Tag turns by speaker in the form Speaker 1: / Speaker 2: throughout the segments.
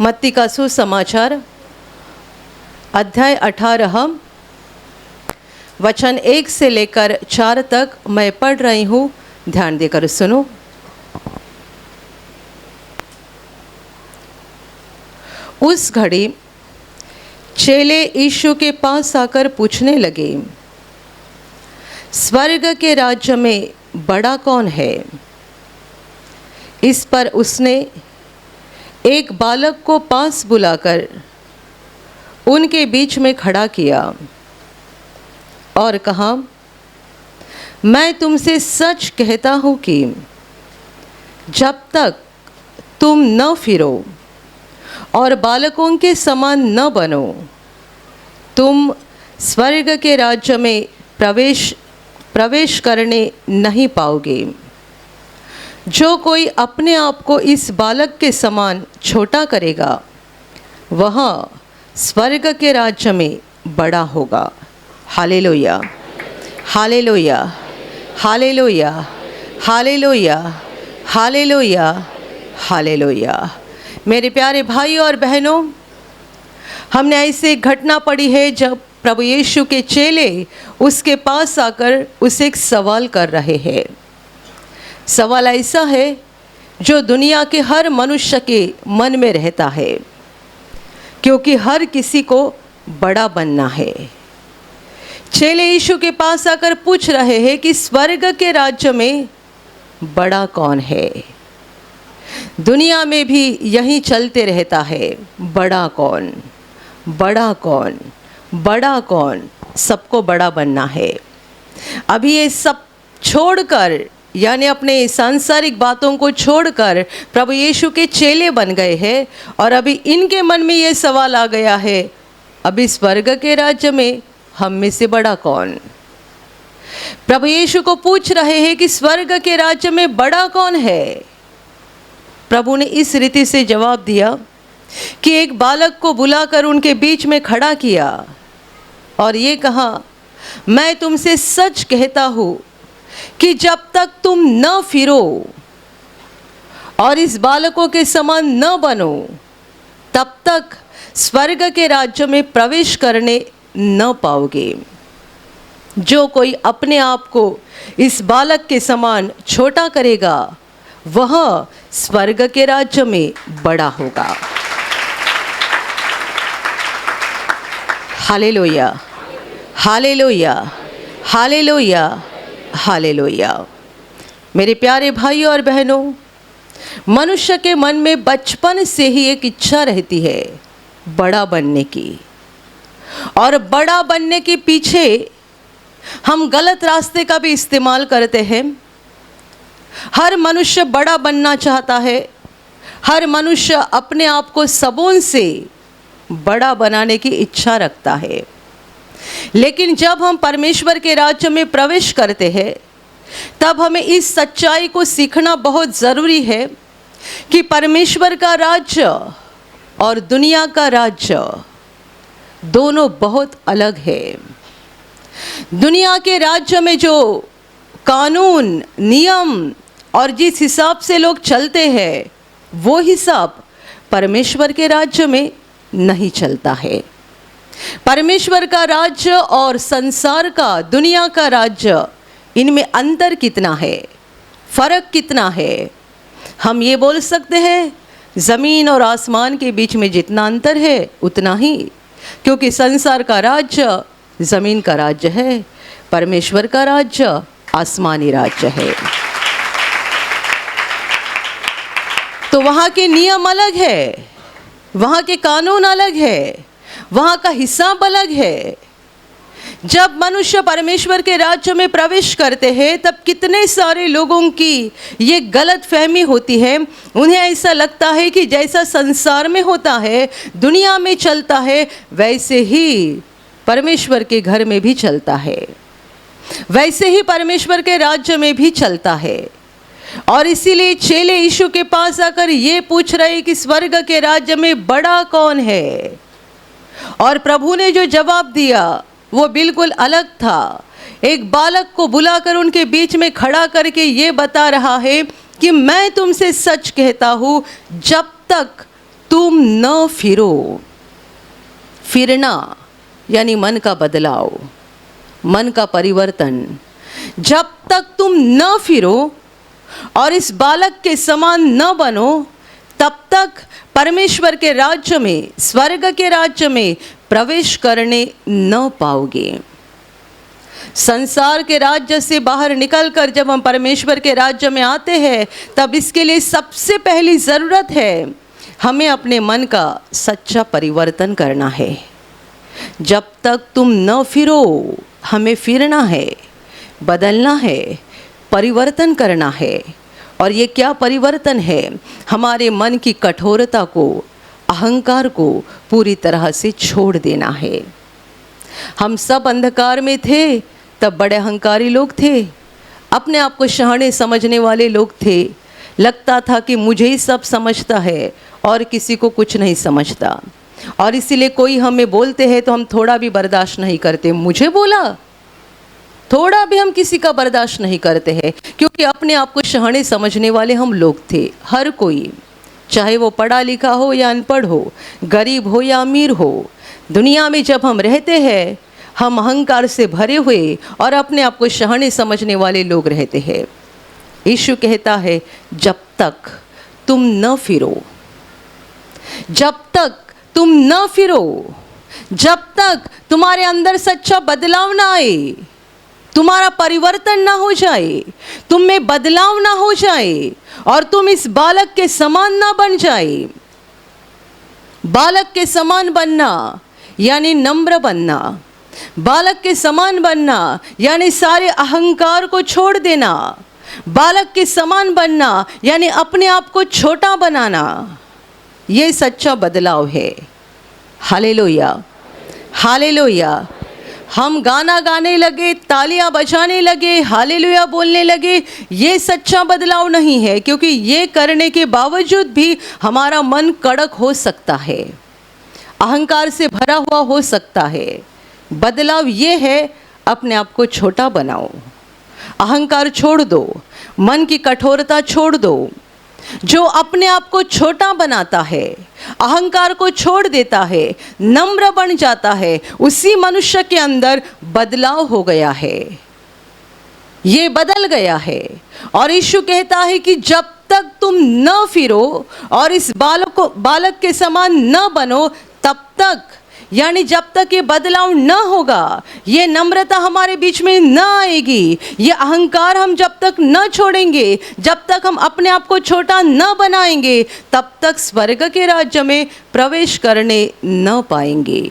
Speaker 1: मत्ती का सुसमाचार अध्याय 18 वचन 1 से लेकर 4 तक मैं पढ़ रही हूँ। ध्यान देकर सुनो। उस घड़ी चेले यीशु के पास आकर पूछने लगे, स्वर्ग के राज्य में बड़ा कौन है? इस पर उसने एक बालक को पास बुलाकर उनके बीच में खड़ा किया और कहा, मैं तुमसे सच कहता हूँ कि जब तक तुम न फिरो और बालकों के समान न बनो, तुम स्वर्ग के राज्य में प्रवेश करने नहीं पाओगे। जो कोई अपने आप को इस बालक के समान छोटा करेगा, वह स्वर्ग के राज्य में बड़ा होगा। Hallelujah, hallelujah, hallelujah, hallelujah, hallelujah, hallelujah. मेरे प्यारे भाई और बहनों, हमने ऐसे एक घटना पढ़ी है जब प्रभु यीशु के चेले उसके पास आकर उसे एक सवाल कर रहे हैं। सवाल ऐसा है जो दुनिया के हर मनुष्य के मन में रहता है, क्योंकि हर किसी को बड़ा बनना है। चेले यीशु के पास आकर पूछ रहे हैं कि स्वर्ग के राज्य में बड़ा कौन है? दुनिया में भी यही चलते रहता है, बड़ा कौन, बड़ा कौन, बड़ा कौन, सबको बड़ा बनना है। अभी ये सब छोड़कर, यानी अपने सांसारिक बातों को छोड़कर प्रभु यीशु के चेले बन गए हैं और अभी इनके मन में ये सवाल आ गया है, अभी स्वर्ग के राज्य में हम में से बड़ा कौन? प्रभु यीशु को पूछ रहे हैं कि स्वर्ग के राज्य में बड़ा कौन है? प्रभु ने इस रीति से जवाब दिया कि एक बालक को बुलाकर उनके बीच में खड़ा किया और ये कहा, मैं तुमसे सच कहता हूँ कि जब तक तुम न फिरो और इस बालकों के समान न बनो, तब तक स्वर्ग के राज्य में प्रवेश करने न पाओगे। जो कोई अपने आप को इस बालक के समान छोटा करेगा, वह स्वर्ग के राज्य में बड़ा होगा। Hallelujah, hallelujah, hallelujah, hallelujah. मेरे प्यारे भाई और बहनों, मनुष्य के मन में बचपन से ही एक इच्छा रहती है बड़ा बनने की, और बड़ा बनने के पीछे हम गलत रास्ते का भी इस्तेमाल करते हैं। हर मनुष्य बड़ा बनना चाहता है, हर मनुष्य अपने आप को सबों से बड़ा बनाने की इच्छा रखता है। लेकिन जब हम परमेश्वर के राज्य में प्रवेश करते हैं, तब हमें इस सच्चाई को सीखना बहुत ज़रूरी है कि परमेश्वर का राज्य और दुनिया का राज्य दोनों बहुत अलग है। दुनिया के राज्य में जो कानून, नियम और जिस हिसाब से लोग चलते हैं, वो हिसाब परमेश्वर के राज्य में नहीं चलता है। परमेश्वर का राज्य और संसार का, दुनिया का राज्य, इनमें अंतर कितना है, फर्क कितना है? हम ये बोल सकते हैं ज़मीन और आसमान के बीच में जितना अंतर है उतना ही, क्योंकि संसार का राज्य ज़मीन का राज्य है, परमेश्वर का राज्य आसमानी राज्य है। तो वहाँ के नियम अलग है, वहाँ के कानून अलग है, वहाँ का हिसाब अलग है। जब मनुष्य परमेश्वर के राज्य में प्रवेश करते हैं, तब कितने सारे लोगों की ये गलत फहमी होती है। उन्हें ऐसा लगता है कि जैसा संसार में होता है, दुनिया में चलता है, वैसे ही परमेश्वर के घर में भी चलता है, वैसे ही परमेश्वर के राज्य में भी चलता है। और इसीलिए चेले यीशु के पास आकर ये पूछ रहे कि स्वर्ग के राज्य में बड़ा कौन है? और प्रभु ने जो जवाब दिया वो बिल्कुल अलग था। एक बालक को बुलाकर उनके बीच में खड़ा करके ये बता रहा है कि मैं तुमसे सच कहता हूँ, जब तक तुम न फिरो। फिरना यानी मन का बदलाव, मन का परिवर्तन। जब तक तुम न फिरो और इस बालक के समान न बनो, तब तक परमेश्वर के राज्य में, स्वर्ग के राज्य में प्रवेश करने न पाओगे। संसार के राज्य से बाहर निकलकर जब हम परमेश्वर के राज्य में आते हैं, तब इसके लिए सबसे पहली ज़रूरत है हमें अपने मन का सच्चा परिवर्तन करना है। जब तक तुम न फिरो, हमें फिरना है, बदलना है, परिवर्तन करना है। और ये क्या परिवर्तन है? हमारे मन की कठोरता को, अहंकार को पूरी तरह से छोड़ देना है। हम सब अंधकार में थे, तब बड़े अहंकारी लोग थे, अपने आप को शहाने समझने वाले लोग थे। लगता था कि मुझे ही सब समझता है और किसी को कुछ नहीं समझता, और इसीलिए कोई हमें बोलते हैं तो हम थोड़ा भी बर्दाश्त नहीं करते। मुझे बोला, थोड़ा भी हम किसी का बर्दाश्त नहीं करते हैं, क्योंकि अपने आप को शहाने समझने वाले हम लोग थे। हर कोई, चाहे वो पढ़ा लिखा हो या अनपढ़ हो, गरीब हो या अमीर हो, दुनिया में जब हम रहते हैं, हम अहंकार से भरे हुए और अपने आप को शहाने समझने वाले लोग रहते हैं। यीशु कहता है, जब तक तुम न फिरो, जब तक तुम न फिरो, जब तक तुम्हारे अंदर सच्चा बदलाव ना आए, तुम्हारा परिवर्तन ना हो जाए, तुम में बदलाव ना हो जाए और तुम इस बालक के समान ना बन जाए। बालक के समान बनना यानी नम्र बनना, बालक के समान बनना यानी सारे अहंकार को छोड़ देना, बालक के समान बनना यानी अपने आप को छोटा बनाना। ये सच्चा बदलाव है। Hallelujah, hallelujah. हम गाना गाने लगे, तालियां बजाने लगे, हालेलुया बोलने लगे, ये सच्चा बदलाव नहीं है, क्योंकि ये करने के बावजूद भी हमारा मन कड़क हो सकता है, अहंकार से भरा हुआ हो सकता है। बदलाव ये है, अपने आप को छोटा बनाओ, अहंकार छोड़ दो, मन की कठोरता छोड़ दो। जो अपने आप को छोटा बनाता है, अहंकार को छोड़ देता है, नम्र बन जाता है, उसी मनुष्य के अंदर बदलाव हो गया है, ये बदल गया है। और यीशु कहता है कि जब तक तुम न फिरो और इस बालक के समान न बनो, तब तक, यानी जब तक ये बदलाव न होगा, ये नम्रता हमारे बीच में न आएगी, ये अहंकार हम जब तक न छोड़ेंगे, जब तक हम अपने आप को छोटा न बनाएंगे, तब तक स्वर्ग के राज्य में प्रवेश करने न पाएंगे।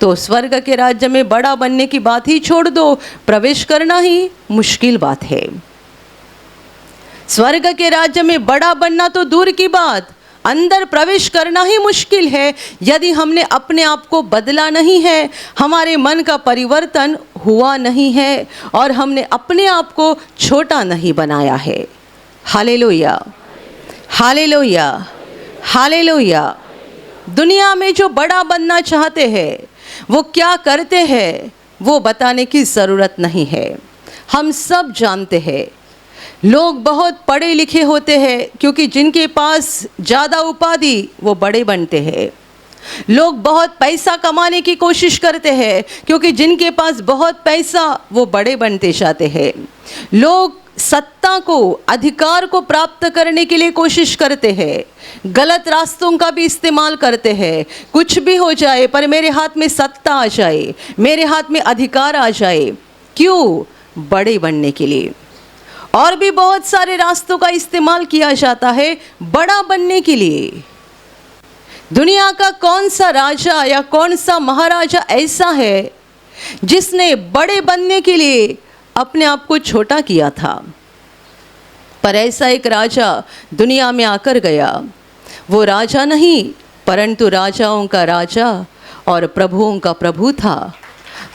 Speaker 1: तो स्वर्ग के राज्य में बड़ा बनने की बात ही छोड़ दो, प्रवेश करना ही मुश्किल बात है। स्वर्ग के राज्य में बड़ा बनना तो दूर की बात, अंदर प्रवेश करना ही मुश्किल है यदि हमने अपने आप को बदला नहीं है, हमारे मन का परिवर्तन हुआ नहीं है और हमने अपने आप को छोटा नहीं बनाया है। Hallelujah, hallelujah, hallelujah. दुनिया में जो बड़ा बनना चाहते हैं, वो क्या करते हैं, वो बताने की ज़रूरत नहीं है। हम सब जानते हैं, लोग बहुत पढ़े लिखे होते हैं, क्योंकि जिनके पास ज़्यादा उपाधि वो बड़े बनते हैं। लोग बहुत पैसा कमाने की कोशिश करते हैं, क्योंकि जिनके पास बहुत पैसा वो बड़े बनते जाते हैं। लोग सत्ता को, अधिकार को प्राप्त करने के लिए कोशिश करते हैं, गलत रास्तों का भी इस्तेमाल करते हैं। कुछ भी हो जाए, पर मेरे हाथ में सत्ता आ जाए, मेरे हाथ में अधिकार आ जाए। क्यों? बड़े बनने के लिए। और भी बहुत सारे रास्तों का इस्तेमाल किया जाता है बड़ा बनने के लिए। दुनिया का कौन सा राजा या कौन सा महाराजा ऐसा है जिसने बड़े बनने के लिए अपने आप को छोटा किया था? पर ऐसा एक राजा दुनिया में आकर गया। वो राजा नहीं, परंतु राजाओं का राजा और प्रभुओं का प्रभु था।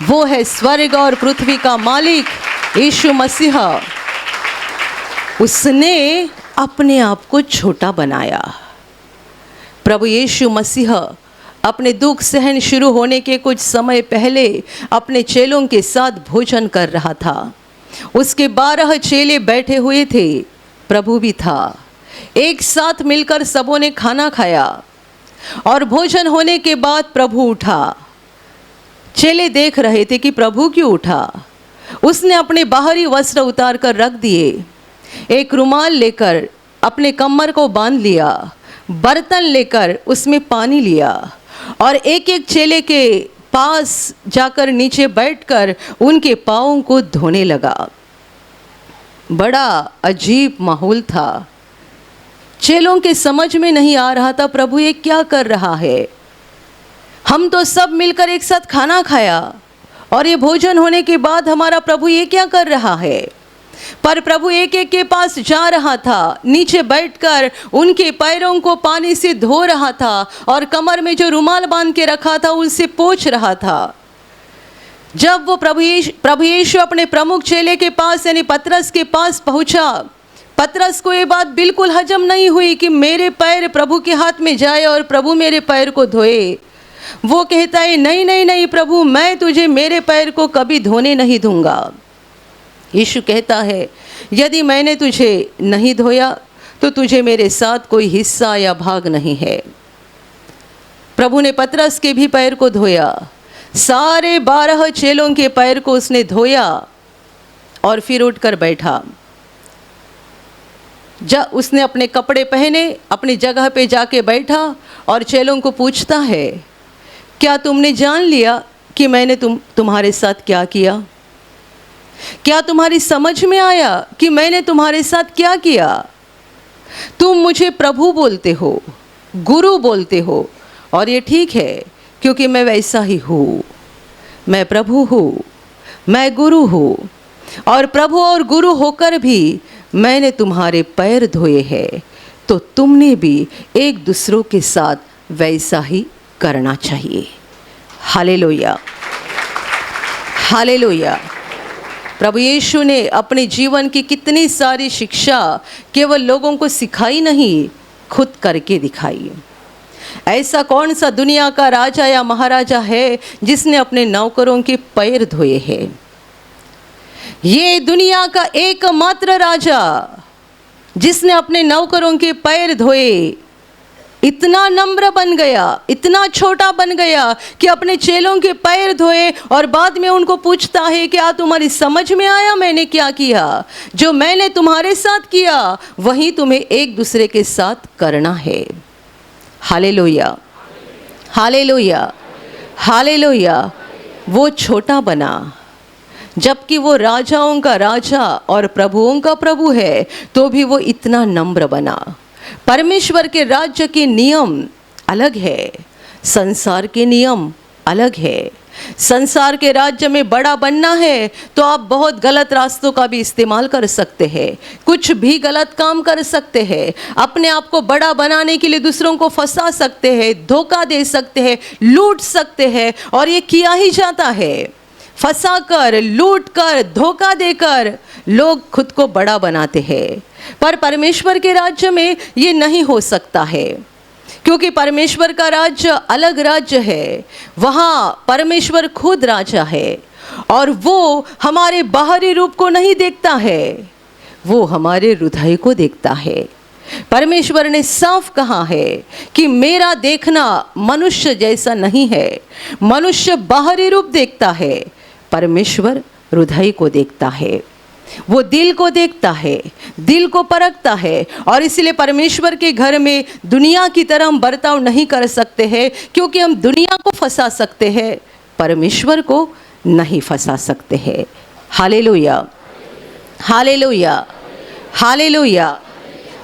Speaker 1: वो है स्वर्ग और पृथ्वी का मालिक यीशु मसीह। उसने अपने आप को छोटा बनाया। प्रभु यीशु मसीह अपने दुख सहन शुरू होने के कुछ समय पहले अपने चेलों के साथ भोजन कर रहा था। उसके 12 चेले बैठे हुए थे, प्रभु भी था। एक साथ मिलकर सबों ने खाना खाया। और भोजन होने के बाद प्रभु उठा। चेले देख रहे थे कि प्रभु क्यों उठा। उसने अपने बाहरी वस्त्र उतार कर रख दिए, एक रुमाल लेकर अपने कमर को बांध लिया, बर्तन लेकर उसमें पानी लिया और एक एक चेले के पास जाकर नीचे बैठकर उनके पाँवों को धोने लगा। बड़ा अजीब माहौल था। चेलों के समझ में नहीं आ रहा था प्रभु ये क्या कर रहा है। हम तो सब मिलकर एक साथ खाना खाया और ये भोजन होने के बाद हमारा प्रभु ये क्या कर रहा है। पर प्रभु एक एक के पास जा रहा था, नीचे बैठकर उनके पैरों को पानी से धो रहा था और कमर में जो रुमाल बांध के रखा था उनसे पोंछ रहा था। जब वो प्रभु यीशु अपने प्रमुख चेले के पास यानी पतरस के पास पहुंचा, पतरस को ये बात बिल्कुल हजम नहीं हुई कि मेरे पैर प्रभु के हाथ में जाए और प्रभु मेरे पैर को धोए। वो कहता है नहीं नहीं नहीं प्रभु, मैं तुझे मेरे पैर को कभी धोने नहीं दूंगा। यीशु कहता है यदि मैंने तुझे नहीं धोया तो तुझे मेरे साथ कोई हिस्सा या भाग नहीं है। प्रभु ने पतरस के भी पैर को धोया, सारे 12 चेलों के पैर को उसने धोया और फिर उठकर बैठा। जब उसने अपने कपड़े पहने, अपनी जगह पे जाके बैठा और चेलों को पूछता है क्या तुमने जान लिया कि मैंने तुम्हारे साथ क्या किया? क्या तुम्हारी समझ में आया कि मैंने तुम्हारे साथ क्या किया? तुम मुझे प्रभु बोलते हो, गुरु बोलते हो और ये ठीक है क्योंकि मैं वैसा ही हूँ। मैं प्रभु हूँ, मैं गुरु हूँ और प्रभु और गुरु होकर भी मैंने तुम्हारे पैर धोए हैं, तो तुमने भी एक दूसरों के साथ वैसा ही करना चाहिए। Hallelujah, hallelujah. प्रभु यीशु ने अपने जीवन की कितनी सारी शिक्षा केवल लोगों को सिखाई नहीं, खुद करके दिखाई। ऐसा कौन सा दुनिया का राजा या महाराजा है जिसने अपने नौकरों के पैर धोए हैं? ये दुनिया का एकमात्र राजा जिसने अपने नौकरों के पैर धोए इतना नम्र बन गया, इतना छोटा बन गया कि अपने चेलों के पैर धोए और बाद में उनको पूछता है क्या तुम्हारी समझ में आया मैंने क्या किया? जो मैंने तुम्हारे साथ किया वही तुम्हें एक दूसरे के साथ करना है। Hallelujah, hallelujah, hallelujah. वो छोटा बना जबकि वो राजाओं का राजा और प्रभुओं का प्रभु है, तो भी वो इतना नम्र बना। परमेश्वर के राज्य के नियम अलग है, संसार के नियम अलग है। संसार के राज्य में बड़ा बनना है तो आप बहुत गलत रास्तों का भी इस्तेमाल कर सकते हैं, कुछ भी गलत काम कर सकते हैं, अपने आप को बड़ा बनाने के लिए दूसरों को फंसा सकते हैं, धोखा दे सकते हैं, लूट सकते हैं और ये किया ही जाता है। फंसा कर, लूट कर, धोखा देकर लोग खुद को बड़ा बनाते हैं। पर परमेश्वर के राज्य में ये नहीं हो सकता है, क्योंकि परमेश्वर का राज्य अलग राज्य है। वहाँ परमेश्वर खुद राजा है और वो हमारे बाहरी रूप को नहीं देखता है, वो हमारे हृदय को देखता है। परमेश्वर ने साफ कहा है कि मेरा देखना मनुष्य जैसा नहीं है। मनुष्य बाहरी रूप देखता है, परमेश्वर हृदय को देखता है, वो दिल को देखता है, दिल को परखता है। और इसलिए परमेश्वर के घर में दुनिया की तरह हम बर्ताव नहीं कर सकते हैं, क्योंकि हम दुनिया को फंसा सकते हैं, परमेश्वर को नहीं फंसा सकते हैं। Hallelujah, hallelujah, hallelujah.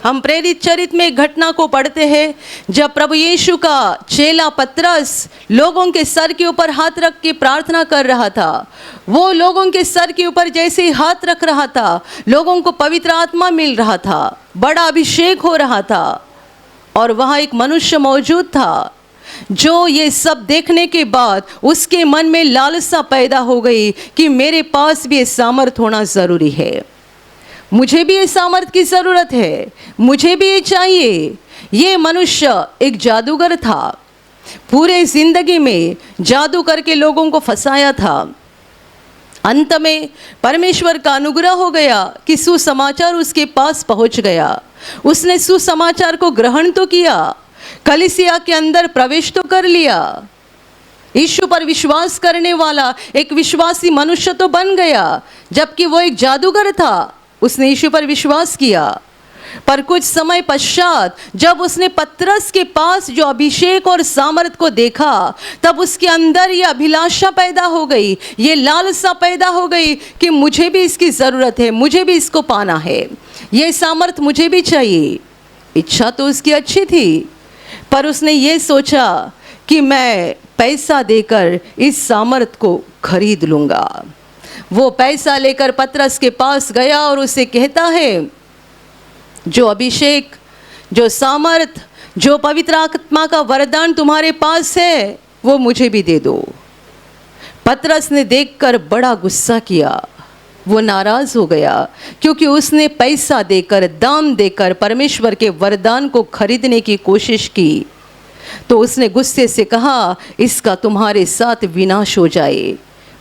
Speaker 1: हम प्रेरित चरित्र में एक घटना को पढ़ते हैं जब प्रभु यीशु का चेला पतरस लोगों के सर के ऊपर हाथ रख के प्रार्थना कर रहा था। वो लोगों के सर के ऊपर जैसे ही हाथ रख रहा था, लोगों को पवित्र आत्मा मिल रहा था, बड़ा अभिषेक हो रहा था। और वहाँ एक मनुष्य मौजूद था जो ये सब देखने के बाद उसके मन में लालसा पैदा हो गई कि मेरे पास भी ये सामर्थ होना ज़रूरी है, मुझे भी ये सामर्थ की ज़रूरत है, मुझे भी ये चाहिए। ये मनुष्य एक जादूगर था, पूरे ज़िंदगी में जादू करके लोगों को फंसाया था। अंत में परमेश्वर का अनुग्रह हो गया कि सुसमाचार उसके पास पहुंच गया। उसने सुसमाचार को ग्रहण तो किया, कलीसिया के अंदर प्रवेश तो कर लिया, यीशु पर विश्वास करने वाला एक विश्वासी मनुष्य तो बन गया, जबकि वो एक जादूगर था, उसने यीशु पर विश्वास किया। पर कुछ समय पश्चात जब उसने पतरस के पास जो अभिषेक और सामर्थ को देखा, तब उसके अंदर ये अभिलाषा पैदा हो गई, ये लालसा पैदा हो गई कि मुझे भी इसकी ज़रूरत है, मुझे भी इसको पाना है, ये सामर्थ मुझे भी चाहिए। इच्छा तो उसकी अच्छी थी, पर उसने ये सोचा कि मैं पैसा देकर इस सामर्थ को खरीद लूँगा। वो पैसा लेकर पतरस के पास गया और उसे कहता है, जो अभिषेक, जो सामर्थ, जो पवित्र आत्मा का वरदान तुम्हारे पास है, वो मुझे भी दे दो। पतरस ने देखकर बड़ा गुस्सा किया, वो नाराज हो गया, क्योंकि उसने पैसा देकर, दाम देकर परमेश्वर के वरदान को खरीदने की कोशिश की। तो उसने गुस्से से कहा, इसका तुम्हारे साथ विनाश हो जाए,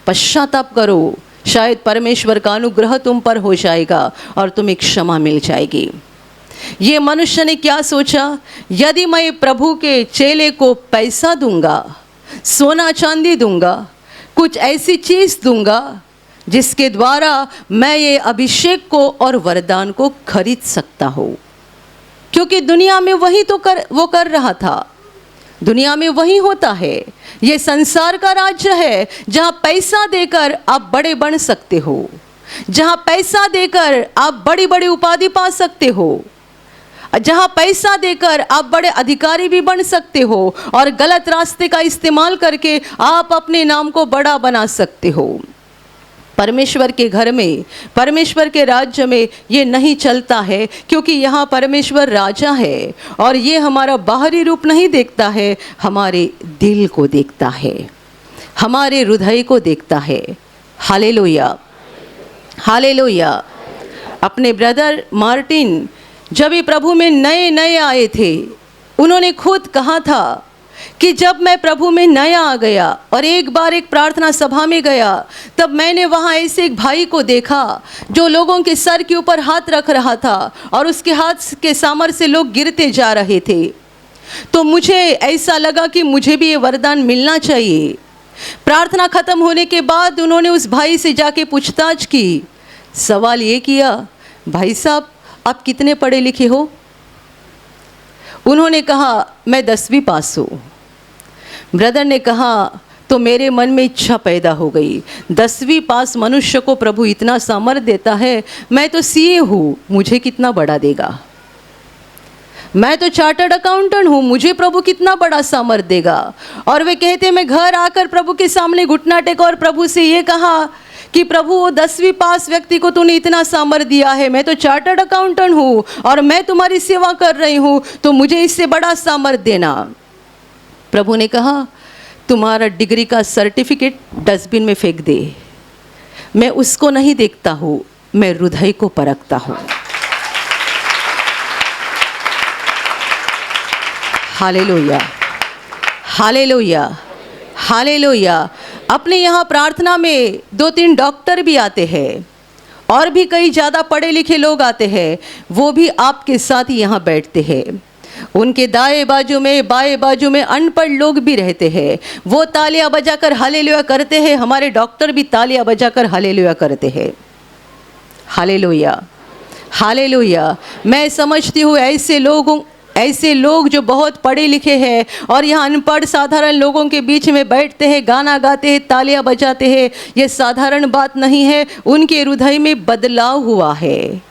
Speaker 1: पश्चाताप करो, शायद परमेश्वर का अनुग्रह तुम पर हो जाएगा और तुम्हें क्षमा मिल जाएगी। ये मनुष्य ने क्या सोचा, यदि मैं प्रभु के चेले को पैसा दूंगा, सोना चांदी दूंगा, कुछ ऐसी चीज़ दूंगा जिसके द्वारा मैं ये अभिषेक को और वरदान को खरीद सकता हूँ, क्योंकि दुनिया में वही तो वो कर रहा था, दुनिया में वही होता है। ये संसार का राज्य है जहाँ पैसा देकर आप बड़े बन सकते हो, जहाँ पैसा देकर आप बड़ी बड़ी उपाधि पा सकते हो, जहाँ पैसा देकर आप बड़े अधिकारी भी बन सकते हो, और गलत रास्ते का इस्तेमाल करके आप अपने नाम को बड़ा बना सकते हो। परमेश्वर के घर में, परमेश्वर के राज्य में ये नहीं चलता है, क्योंकि यहाँ परमेश्वर राजा है और ये हमारा बाहरी रूप नहीं देखता है, हमारे दिल को देखता है, हमारे हृदय को देखता है। Hallelujah, hallelujah. अपने ब्रदर मार्टिन जब ये प्रभु में नए नए आए थे, उन्होंने खुद कहा था कि जब मैं प्रभु में नया आ गया और एक बार एक प्रार्थना सभा में गया, तब मैंने वहाँ ऐसे एक भाई को देखा जो लोगों के सर के ऊपर हाथ रख रहा था और उसके हाथ के सामर्थ्य से लोग गिरते जा रहे थे। तो मुझे ऐसा लगा कि मुझे भी ये वरदान मिलना चाहिए। प्रार्थना खत्म होने के बाद उन्होंने उस भाई से जाके पूछताछ की, सवाल ये किया, भाई साहब आप कितने पढ़े लिखे हो? उन्होंने कहा, मैं 10वीं पास हूँ। ब्रदर ने कहा, तो मेरे मन में इच्छा पैदा हो गई, 10वीं पास मनुष्य को प्रभु इतना सामर्थ देता है, मैं तो सीए हूँ, मुझे कितना बड़ा देगा? मैं तो चार्टर्ड अकाउंटेंट हूँ, मुझे प्रभु कितना बड़ा सामर्थ देगा? और वे कहते, मैं घर आकर प्रभु के सामने घुटना टेका और प्रभु से ये कहा कि प्रभु वो 10वीं पास व्यक्ति को तूने इतना सामर्थ दिया है, मैं तो चार्टर्ड अकाउंटेंट हूँ और मैं तुम्हारी सेवा कर रही हूँ, तो मुझे इससे बड़ा सामर्थ देना। प्रभु ने कहा, तुम्हारा डिग्री का सर्टिफिकेट डस्टबिन में फेंक दे, मैं उसको नहीं देखता हूँ, मैं हृदय को परखता हूँ। Hallelujah, hallelujah, hallelujah. अपने यहाँ प्रार्थना में 2-3 डॉक्टर भी आते हैं और भी कई ज़्यादा पढ़े लिखे लोग आते हैं, वो भी आपके साथ ही यहाँ बैठते हैं। उनके दाएं बाजू में, बाएं बाजू में अनपढ़ लोग भी रहते हैं, वो तालियां बजाकर हालेलुया करते हैं, हमारे डॉक्टर भी तालियां बजाकर हालेलुया करते हैं। Hallelujah, hallelujah. मैं समझती हूँ ऐसे लोग जो बहुत पढ़े लिखे हैं और यहाँ अनपढ़ साधारण लोगों के बीच में बैठते हैं, गाना गाते हैं, तालियां बजाते हैं, ये साधारण बात नहीं है। उनके हृदय में बदलाव हुआ है,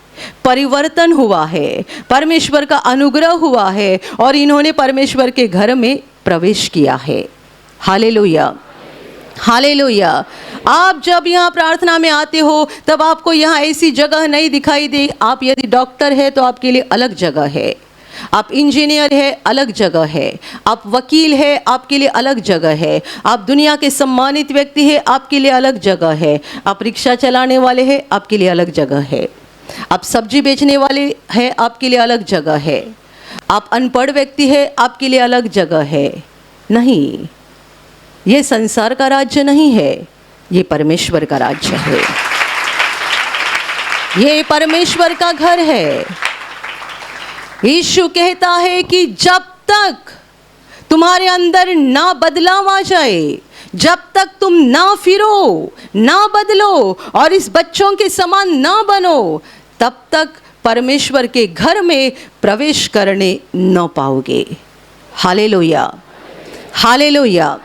Speaker 1: परिवर्तन हुआ है, परमेश्वर का अनुग्रह हुआ है और इन्होंने परमेश्वर के घर में प्रवेश किया है। Hallelujah, hallelujah. आप जब यहाँ प्रार्थना में आते हो तब आपको यहाँ ऐसी जगह नहीं दिखाई दे। आप यदि डॉक्टर है तो आपके लिए अलग जगह है, आप इंजीनियर है अलग जगह है, आप वकील है आपके लिए अलग जगह है, आप दुनिया के सम्मानित व्यक्ति है आपके लिए अलग जगह है, आप रिक्शा चलाने वाले हैं आपके लिए अलग जगह है, आप सब्जी बेचने वाले हैं आपके लिए अलग जगह है, आप अनपढ़ व्यक्ति है आपके लिए अलग जगह है। नहीं, ये संसार का राज्य नहीं है, ये परमेश्वर का राज्य है, ये परमेश्वर का घर है। यीशु कहता है कि जब तक तुम्हारे अंदर ना बदलाव आ जाए, जब तक तुम ना फिरो, ना बदलो और इस बच्चों के समान ना बनो, तब तक परमेश्वर के घर में प्रवेश करने न पाओगे। Hallelujah, hallelujah.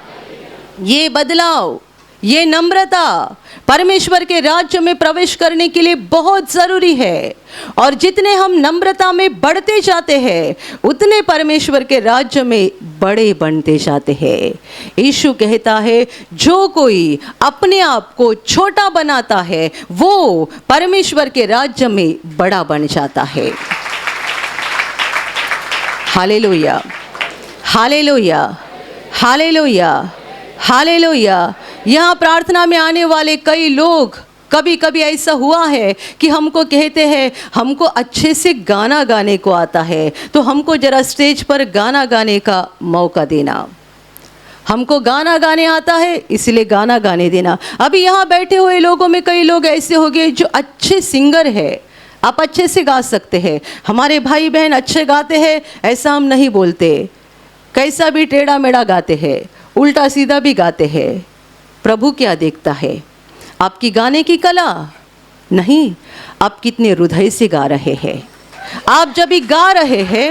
Speaker 1: ये बदलाव, ये नम्रता परमेश्वर के राज्य में प्रवेश करने के लिए बहुत ज़रूरी है। और जितने हम नम्रता में बढ़ते जाते हैं, उतने परमेश्वर के राज्य में बड़े बनते जाते हैं। यीशु कहता है, जो कोई अपने आप को छोटा बनाता है, वो परमेश्वर के राज्य में बड़ा बन जाता है। Hallelujah, hallelujah, hallelujah, hallelujah. यहाँ प्रार्थना में आने वाले कई लोग, कभी कभी ऐसा हुआ है कि हमको कहते हैं हमको अच्छे से गाना गाने को आता है, तो हमको जरा स्टेज पर गाना गाने का मौका देना। हमको गाना गाने आता है, इसलिए गाना गाने देना। अभी यहाँ बैठे हुए लोगों में कई लोग ऐसे हो गए जो अच्छे सिंगर है, आप अच्छे से गा सकते हैं। हमारे भाई बहन अच्छे गाते हैं, ऐसा हम नहीं बोलते। कैसा भी टेढ़ा मेढ़ा गाते हैं, उल्टा सीधा भी गाते हैं। प्रभु क्या देखता है? आपकी गाने की कला नहीं, आप कितने हृदय से गा रहे हैं। आप जब भी गा रहे हैं,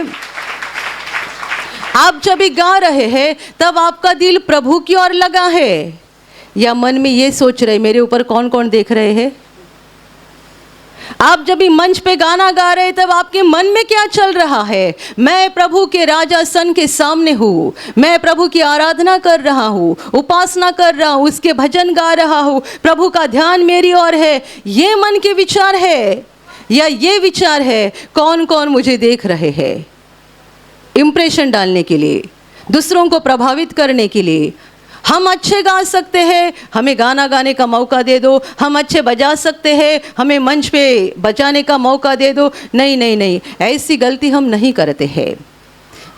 Speaker 1: आप जब भी गा रहे हैं, तब आपका दिल प्रभु की ओर लगा है, या मन में ये सोच रहे मेरे ऊपर कौन कौन देख रहे हैं? आप जब भी मंच पे गाना गा रहे, तब आपके मन में क्या चल रहा है? मैं प्रभु के राजासन के सामने हूँ, मैं प्रभु की आराधना कर रहा हूँ, उपासना कर रहा हूँ, उसके भजन गा रहा हूँ, प्रभु का ध्यान मेरी ओर है। ये मन के विचार है, या ये विचार है कौन कौन मुझे देख रहे हैं? इम्प्रेशन डालने के लिए, दूसरों को प्रभावित करने के लिए। हम अच्छे गा सकते हैं, हमें गाना गाने का मौका दे दो। हम अच्छे बजा सकते हैं, हमें मंच पे बजाने का मौका दे दो। नहीं नहीं नहीं, ऐसी गलती हम नहीं करते हैं।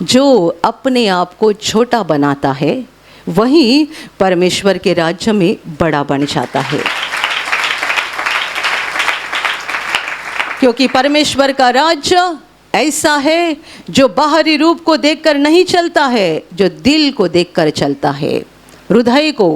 Speaker 1: जो अपने आप को छोटा बनाता है, वही परमेश्वर के राज्य में बड़ा बन जाता है। क्योंकि परमेश्वर का राज्य ऐसा है जो बाहरी रूप को देखकर नहीं चलता है, जो दिल को देखकर चलता है, हृदय को।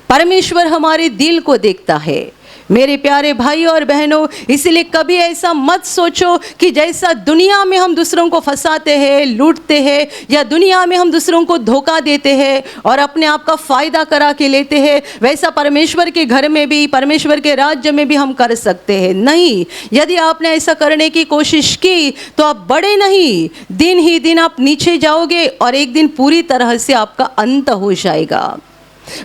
Speaker 1: परमेश्वर हमारे दिल को देखता है। मेरे प्यारे भाई और बहनों, इसलिए कभी ऐसा मत सोचो कि जैसा दुनिया में हम दूसरों को फंसाते हैं, लूटते हैं, या दुनिया में हम दूसरों को धोखा देते हैं और अपने आप का फ़ायदा करा के लेते हैं, वैसा परमेश्वर के घर में भी, परमेश्वर के राज्य में भी हम कर सकते हैं। नहीं, यदि आपने ऐसा करने की कोशिश की तो आप बड़े नहीं, दिन ही दिन आप नीचे जाओगे और एक दिन पूरी तरह से आपका अंत हो जाएगा।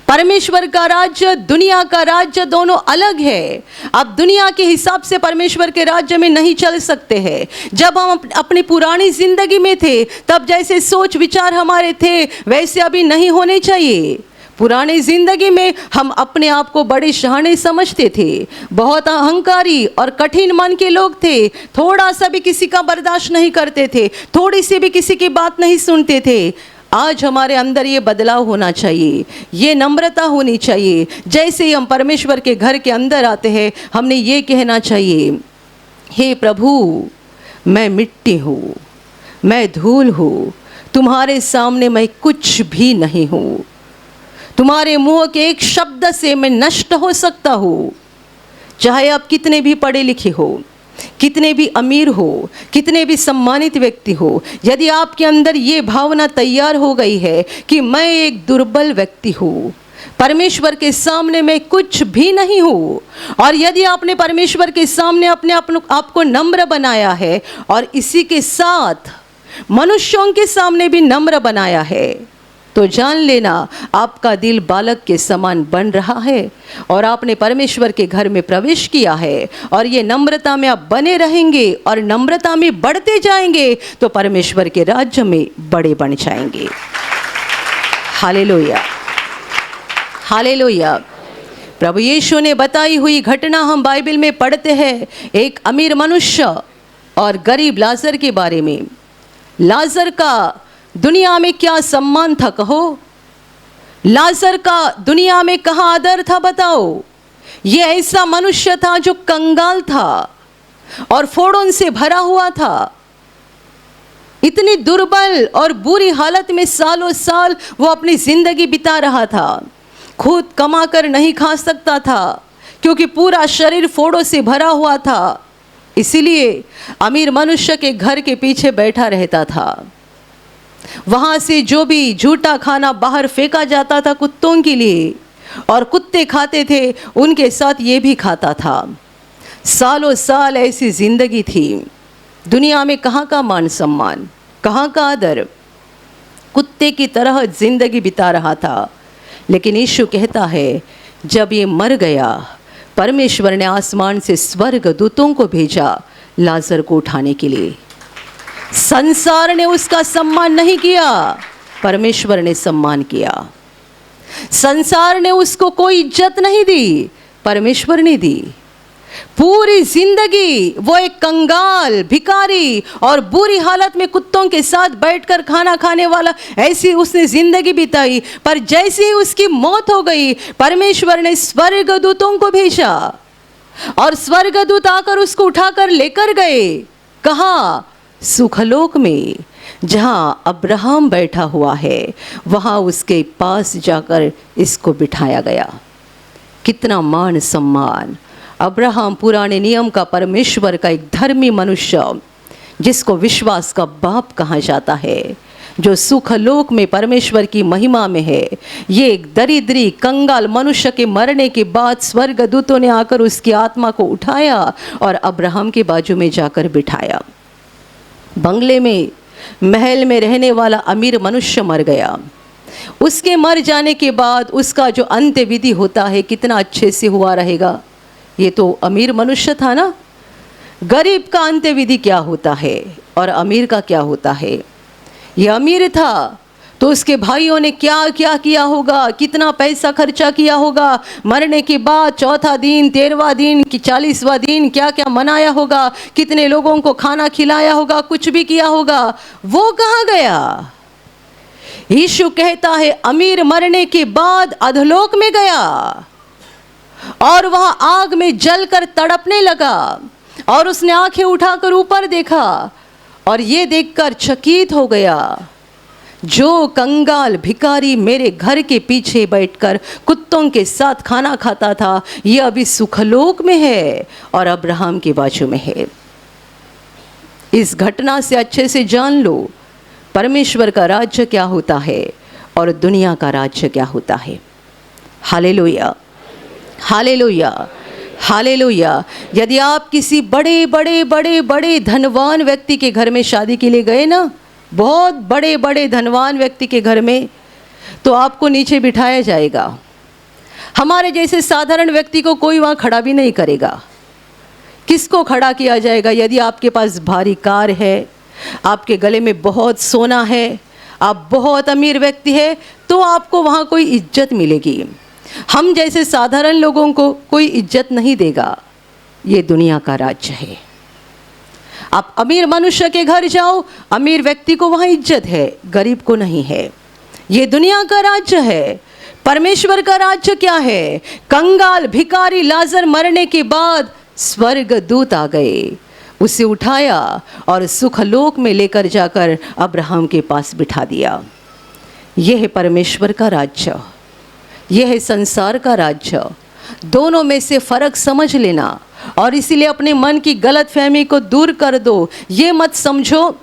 Speaker 1: परमेश्वर का राज्य, दुनिया का राज्य दोनों अलग है। आप दुनिया के हिसाब से परमेश्वर के राज्य में नहीं चल सकते हैं। जब हम अपनी पुरानी जिंदगी में थे, तब जैसे सोच विचार हमारे थे, वैसे अभी नहीं होने चाहिए। पुरानी जिंदगी में हम अपने आप को बड़े शहाने समझते थे, बहुत अहंकारी और कठिन मन के लोग थे, थोड़ा सा भी किसी का बर्दाश्त नहीं करते थे, थोड़ी सी भी किसी की बात नहीं सुनते थे। आज हमारे अंदर ये बदलाव होना चाहिए, ये नम्रता होनी चाहिए। जैसे ही हम परमेश्वर के घर के अंदर आते हैं, हमने ये कहना चाहिए, हे प्रभु, मैं मिट्टी हूँ, मैं धूल हूँ, तुम्हारे सामने मैं कुछ भी नहीं हूँ। तुम्हारे मुंह के एक शब्द से मैं नष्ट हो सकता हूँ। चाहे आप कितने भी पढ़े लिखे हो, कितने भी अमीर हो, कितने भी सम्मानित व्यक्ति हो, यदि आपके अंदर ये भावना तैयार हो गई है कि मैं एक दुर्बल व्यक्ति हूँ, परमेश्वर के सामने मैं कुछ भी नहीं हूँ, और यदि आपने परमेश्वर के सामने अपने आप को नम्र बनाया है और इसी के साथ मनुष्यों के सामने भी नम्र बनाया है, तो जान लेना आपका दिल बालक के समान बन रहा है और आपने परमेश्वर के घर में प्रवेश किया है। और ये नम्रता में आप बने रहेंगे और नम्रता में बढ़ते जाएंगे तो परमेश्वर के राज्य में बड़े बन जाएंगे। Hallelujah, hallelujah. प्रभु यीशु ने बताई हुई घटना हम बाइबल में पढ़ते हैं, एक अमीर मनुष्य और गरीब लाजर के बारे में। लाजर का दुनिया में क्या सम्मान था कहो? लाजर का दुनिया में कहाँ आदर था बताओ? ये ऐसा मनुष्य था जो कंगाल था और फोड़ों से भरा हुआ था। इतनी दुर्बल और बुरी हालत में सालों साल वो अपनी जिंदगी बिता रहा था। खुद कमा कर नहीं खा सकता था क्योंकि पूरा शरीर फोड़ों से भरा हुआ था। इसीलिए अमीर मनुष्य के घर के पीछे बैठा रहता था। वहाँ से जो भी झूठा खाना बाहर फेंका जाता था कुत्तों के लिए, और कुत्ते खाते थे, उनके साथ ये भी खाता था। सालों साल ऐसी जिंदगी थी। दुनिया में कहाँ का मान सम्मान, कहाँ का आदर, कुत्ते की तरह जिंदगी बिता रहा था। लेकिन यीशु कहता है जब ये मर गया, परमेश्वर ने आसमान से स्वर्ग दूतों को भेजा लाजर को उठाने के लिए। संसार ने उसका सम्मान नहीं किया, परमेश्वर ने सम्मान किया। संसार ने उसको कोई इज्जत नहीं दी, परमेश्वर ने दी। पूरी जिंदगी वो एक कंगाल, भिखारी और बुरी हालत में कुत्तों के साथ बैठकर खाना खाने वाला, ऐसी उसने जिंदगी बिताई। पर जैसे ही उसकी मौत हो गई, परमेश्वर ने स्वर्गदूतों को भेजा और स्वर्गदूत आकर उसको उठाकर लेकर गए। कहाँ? सुखलोक में, जहाँ अब्राहम बैठा हुआ है, वहाँ उसके पास जाकर इसको बिठाया गया। कितना मान सम्मान! अब्राहम पुराने नियम का परमेश्वर का एक धर्मी मनुष्य, जिसको विश्वास का बाप कहा जाता है, जो सुखलोक में परमेश्वर की महिमा में है। ये एक दरिद्री कंगाल मनुष्य के मरने के बाद स्वर्गदूतों ने आकर उसकी आत्मा को उठाया और अब्राहम के बाजू में जाकर बिठाया। बंगले में, महल में रहने वाला अमीर मनुष्य मर गया। उसके मर जाने के बाद उसका जो अंत्य विधि होता है, कितना अच्छे से हुआ रहेगा। ये तो अमीर मनुष्य था ना। गरीब का अंत्य विधि क्या होता है और अमीर का क्या होता है? ये अमीर था तो उसके भाइयों ने क्या क्या किया होगा, कितना पैसा खर्चा किया होगा। मरने के बाद चौथा दिन, 13वां दिन कि 40वां दिन क्या क्या मनाया होगा, कितने लोगों को खाना खिलाया होगा, कुछ भी किया होगा। वो कहाँ गया? यीशु कहता है अमीर मरने के बाद अधोलोक में गया और वहां आग में जलकर तड़पने लगा। और उसने आंखें उठाकर ऊपर देखा और ये देखकर चकित हो गया, जो कंगाल भिखारी मेरे घर के पीछे बैठकर कुत्तों के साथ खाना खाता था, ये अभी सुखलोक में है और अब्राहम के बाजू में है। इस घटना से अच्छे से जान लो परमेश्वर का राज्य क्या होता है और दुनिया का राज्य क्या होता है। Hallelujah, hallelujah, hallelujah. यदि आप किसी बड़े बड़े बड़े बड़े धनवान व्यक्ति के घर में शादी के लिए गए ना, बहुत बड़े बड़े धनवान व्यक्ति के घर में, तो आपको नीचे बिठाया जाएगा। हमारे जैसे साधारण व्यक्ति को कोई वहाँ खड़ा भी नहीं करेगा। किसको खड़ा किया जाएगा? यदि आपके पास भारी कार है, आपके गले में बहुत सोना है, आप बहुत अमीर व्यक्ति है, तो आपको वहाँ कोई इज्जत मिलेगी। हम जैसे साधारण लोगों को कोई इज्जत नहीं देगा। ये दुनिया का राज्य है। आप अमीर मनुष्य के घर जाओ, अमीर व्यक्ति को वहाँ इज्जत है, गरीब को नहीं है। ये दुनिया का राज्य है। परमेश्वर का राज्य क्या है? कंगाल भिखारी लाजर मरने के बाद स्वर्गदूत आ गए, उसे उठाया और सुखलोक में लेकर जाकर अब्राहम के पास बिठा दिया। यह है परमेश्वर का राज्य, यह है संसार का राज्य। दोनों में से फर्क समझ लेना और इसीलिए अपने मन की गलतफहमी को दूर कर दो। ये मत समझो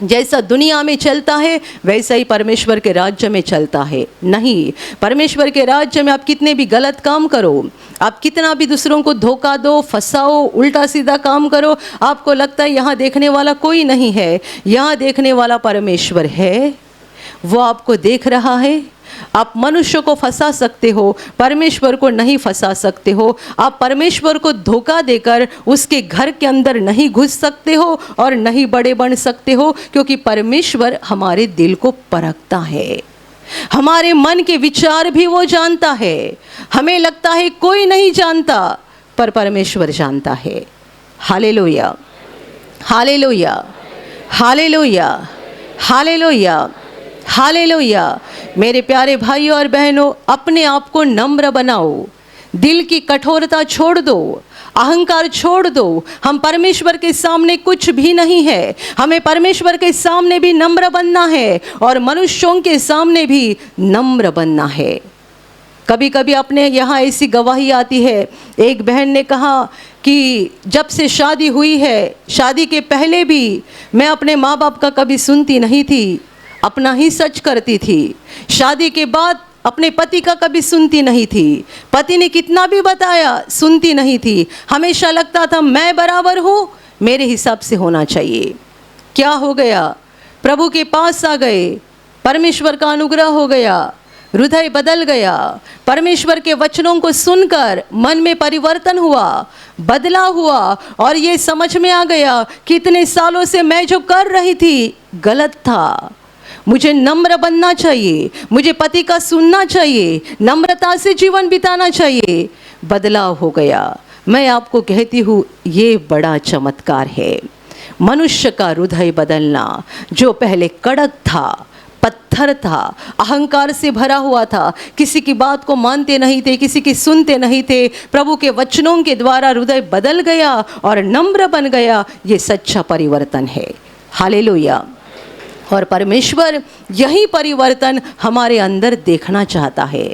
Speaker 1: जैसा दुनिया में चलता है वैसा ही परमेश्वर के राज्य में चलता है। नहीं, परमेश्वर के राज्य में आप कितने भी गलत काम करो, आप कितना भी दूसरों को धोखा दो, फंसाओ, उल्टा सीधा काम करो, आपको लगता है यहाँ देखने वाला कोई नहीं है। यहाँ देखने वाला परमेश्वर है, वो आपको देख रहा है। आप मनुष्य को फंसा सकते हो, परमेश्वर को नहीं फंसा सकते हो। आप परमेश्वर को धोखा देकर उसके घर के अंदर नहीं घुस सकते हो और नहीं बड़े बन सकते हो, क्योंकि परमेश्वर हमारे दिल को परखता है, हमारे मन के विचार भी वो जानता है। हमें लगता है कोई नहीं जानता, पर परमेश्वर जानता है। Hallelujah, hallelujah, hallelujah, hallelujah, hallelujah. मेरे प्यारे भाइयों और बहनों, अपने आप को नम्र बनाओ, दिल की कठोरता छोड़ दो, अहंकार छोड़ दो। हम परमेश्वर के सामने कुछ भी नहीं है, हमें परमेश्वर के सामने भी नम्र बनना है और मनुष्यों के सामने भी नम्र बनना है। कभी कभी अपने यहाँ ऐसी गवाही आती है, एक बहन ने कहा कि जब से शादी हुई है, शादी के पहले भी मैं अपने माँ बाप का कभी सुनती नहीं थी, अपना ही सच करती थी। शादी के बाद अपने पति का कभी सुनती नहीं थी, पति ने कितना भी बताया सुनती नहीं थी। हमेशा लगता था मैं बराबर हूँ, मेरे हिसाब से होना चाहिए। क्या हो गया? प्रभु के पास आ गए, परमेश्वर का अनुग्रह हो गया, हृदय बदल गया, परमेश्वर के वचनों को सुनकर मन में परिवर्तन हुआ, बदला हुआ और ये समझ में आ गया कि इतने सालों से मैं जो कर रही थी गलत था। मुझे नम्र बनना चाहिए, मुझे पति का सुनना चाहिए, नम्रता से जीवन बिताना चाहिए। बदलाव हो गया। मैं आपको कहती हूँ ये बड़ा चमत्कार है, मनुष्य का हृदय बदलना। जो पहले कड़क था, पत्थर था, अहंकार से भरा हुआ था, किसी की बात को मानते नहीं थे, किसी की सुनते नहीं थे, प्रभु के वचनों के द्वारा हृदय बदल गया और नम्र बन गया। ये सच्चा परिवर्तन है। हालेलुया। और परमेश्वर यही परिवर्तन हमारे अंदर देखना चाहता है।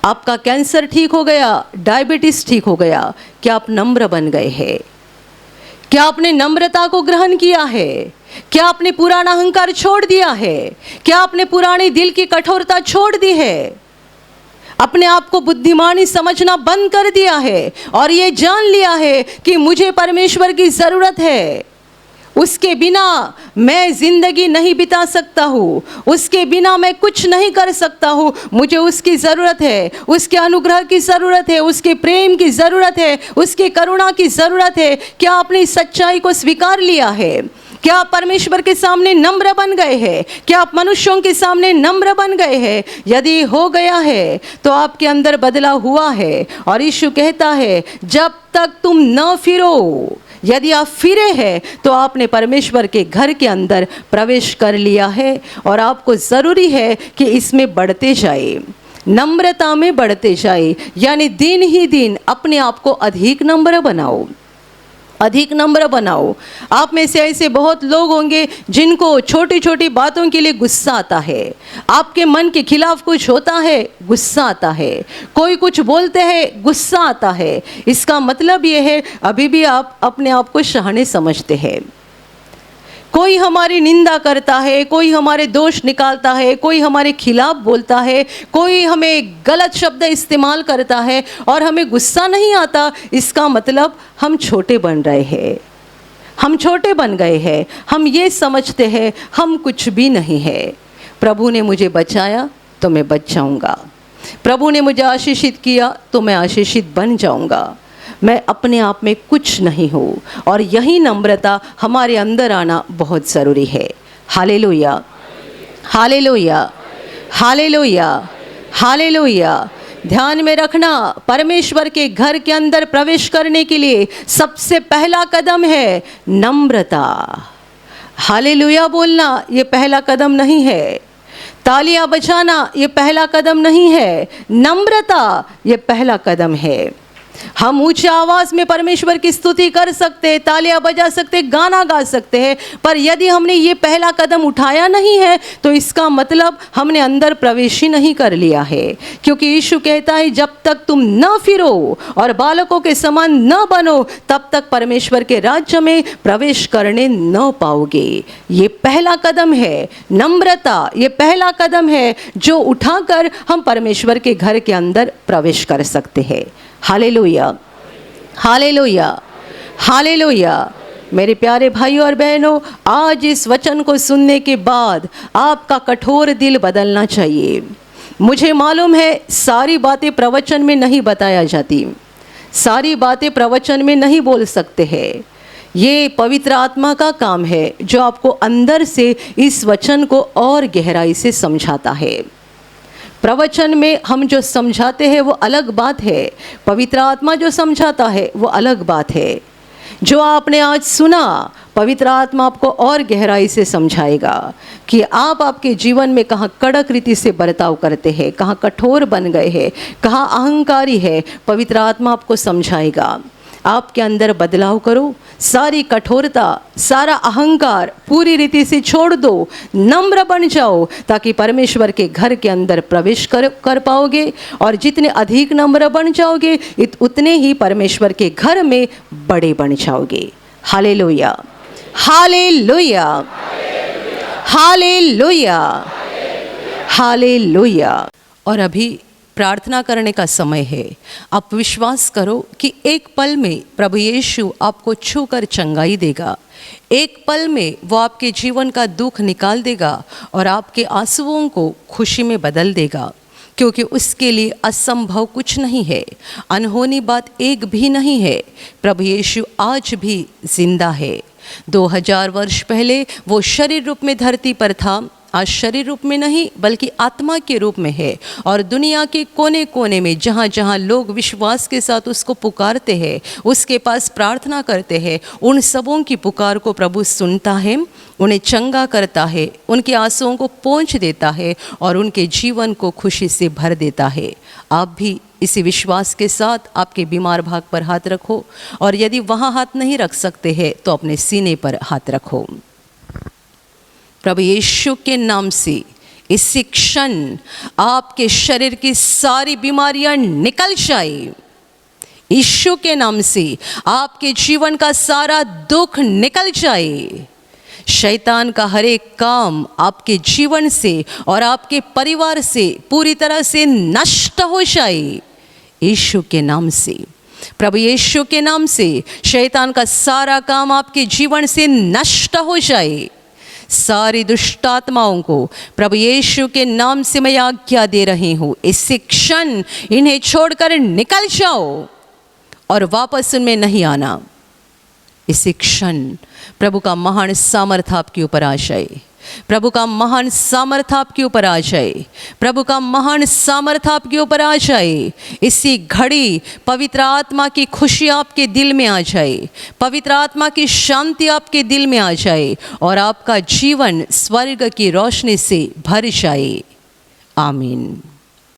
Speaker 1: आपका कैंसर ठीक हो गया, डायबिटीज ठीक हो गया, क्या आप नम्र बन गए हैं? क्या आपने नम्रता को ग्रहण किया है? क्या आपने पुराना अहंकार छोड़ दिया है? क्या आपने पुराने दिल की कठोरता छोड़ दी है? अपने आप को बुद्धिमानी समझना बंद कर दिया है और ये जान लिया है कि मुझे परमेश्वर की ज़रूरत है, उसके बिना मैं जिंदगी नहीं बिता सकता हूँ, उसके बिना मैं कुछ नहीं कर सकता हूँ। मुझे उसकी ज़रूरत है, उसके अनुग्रह की ज़रूरत है, उसके प्रेम की ज़रूरत है, उसके करुणा की ज़रूरत है। क्या आपने इस सच्चाई को स्वीकार लिया है? क्या आप परमेश्वर के सामने नम्र बन गए हैं? क्या आप मनुष्यों के सामने नम्र बन गए हैं? यदि हो गया है तो आपके अंदर बदलाव हुआ है। और यीशु कहता है जब तक तुम न फिरो, यदि आप फिरे हैं तो आपने परमेश्वर के घर के अंदर प्रवेश कर लिया है। और आपको ज़रूरी है कि इसमें बढ़ते जाए, नम्रता में बढ़ते जाए, यानी दिन ही दिन अपने आप को अधिक नम्र बनाओ, अधिक नम्र बनाओ। आप में से ऐसे बहुत लोग होंगे जिनको छोटी छोटी बातों के लिए गुस्सा आता है। आपके मन के खिलाफ कुछ होता है, गुस्सा आता है, कोई कुछ बोलते हैं, गुस्सा आता है। इसका मतलब ये है अभी भी आप अपने आप को शहाने समझते हैं। कोई हमारी निंदा करता है, कोई हमारे दोष निकालता है, कोई हमारे खिलाफ बोलता है, कोई हमें गलत शब्द इस्तेमाल करता है और हमें गुस्सा नहीं आता। इसका मतलब हम छोटे बन रहे हैं, हम छोटे बन गए हैं। हम ये समझते हैं हम कुछ भी नहीं है। प्रभु ने मुझे बचाया तो मैं बच जाऊंगा, प्रभु ने मुझे आशीषित किया तो मैं आशीषित बन जाऊंगा। मैं अपने आप में कुछ नहीं हूँ। और यही नम्रता हमारे अंदर आना बहुत ज़रूरी है। Hallelujah, hallelujah, hallelujah, hallelujah. ध्यान में रखना, परमेश्वर के घर के अंदर प्रवेश करने के लिए सबसे पहला कदम है नम्रता। हालेलुया बोलना ये पहला कदम नहीं है, तालियां बजाना ये पहला कदम नहीं है, नम्रता ये पहला कदम है। हम ऊंचे आवाज में परमेश्वर की स्तुति कर सकते हैं, तालियां बजा सकते हैं, गाना गा सकते हैं, पर यदि हमने ये पहला कदम उठाया नहीं है तो इसका मतलब हमने अंदर प्रवेश ही नहीं कर लिया है। क्योंकि यीशु कहता है जब तक तुम न फिरो और बालकों के समान न बनो तब तक परमेश्वर के राज्य में प्रवेश करने न पाओगे। ये पहला कदम है नम्रता, ये पहला कदम है जो उठाकर हम परमेश्वर के घर के अंदर प्रवेश कर सकते हैं। Hallelujah, hallelujah, hallelujah. मेरे प्यारे भाइयों और बहनों, आज इस वचन को सुनने के बाद आपका कठोर दिल बदलना चाहिए। मुझे मालूम है सारी बातें प्रवचन में नहीं बताया जाती, सारी बातें प्रवचन में नहीं बोल सकते हैं। ये पवित्र आत्मा का काम है जो आपको अंदर से इस वचन को और गहराई से समझाता है। प्रवचन में हम जो समझाते हैं वो अलग बात है, पवित्र आत्मा जो समझाता है वो अलग बात है। जो आपने आज सुना, पवित्र आत्मा आपको और गहराई से समझाएगा कि आप आपके जीवन में कहाँ कड़क रीति से बर्ताव करते हैं, कहाँ कठोर बन गए हैं, कहाँ अहंकारी है। पवित्र आत्मा आपको समझाएगा। आपके अंदर बदलाव करो, सारी कठोरता, सारा अहंकार पूरी रीति से छोड़ दो, नम्र बन जाओ, ताकि परमेश्वर के घर के अंदर प्रवेश कर पाओगे। और जितने अधिक नम्र बन जाओगे उतने ही परमेश्वर के घर में बड़े बन जाओगे। Hallelujah, hallelujah, hallelujah, hallelujah. और अभी प्रार्थना करने का समय है। आप विश्वास करो कि एक पल में प्रभु यीशु आपको छूकर चंगाई देगा। एक पल में वो आपके जीवन का दुख निकाल देगा और आपके आंसुओं को खुशी में बदल देगा, क्योंकि उसके लिए असंभव कुछ नहीं है, अनहोनी बात एक भी नहीं है। प्रभु यीशु आज भी जिंदा है। 2000 वर्ष पहले वो शरीर रूप में धरती पर था, आज शरीर रूप में नहीं बल्कि आत्मा के रूप में है। और दुनिया के कोने कोने में जहाँ जहाँ लोग विश्वास के साथ उसको पुकारते हैं, उसके पास प्रार्थना करते हैं, उन सबों की पुकार को प्रभु सुनता है, उन्हें चंगा करता है, उनके आंसुओं को पोंछ देता है और उनके जीवन को खुशी से भर देता है। आप भी इसी विश्वास के साथ आपके बीमार भाग पर हाथ रखो, और यदि वहाँ हाथ नहीं रख सकते हैं तो अपने सीने पर हाथ रखो। प्रभु यीशु के नाम से इसी क्षण आपके शरीर की सारी बीमारियां निकल जाए। यीशु के नाम से आपके जीवन का सारा दुख निकल जाए। शैतान का हर एक काम आपके जीवन से और आपके परिवार से पूरी तरह से नष्ट हो जाए। यीशु के नाम से, प्रभु यीशु के नाम से शैतान का सारा काम आपके जीवन से नष्ट हो जाए। सारी दुष्ट आत्माओं को प्रभु यीशु के नाम से मैं आज्ञा दे रही हूँ, इसी क्षण इन्हें छोड़कर निकल जाओ और वापस उनमें नहीं आना। इसी क्षण प्रभु का महान सामर्थ आपके ऊपर आ जाए। प्रभु का महान सामर्थ आपके ऊपर आ जाए। प्रभु का महान सामर्थ आपके ऊपर आ जाए। इसी घड़ी पवित्र आत्मा की खुशी आपके दिल में आ जाए, पवित्र आत्मा की शांति आपके दिल में आ जाए और आपका जीवन स्वर्ग की रोशनी से भर जाए। आमीन।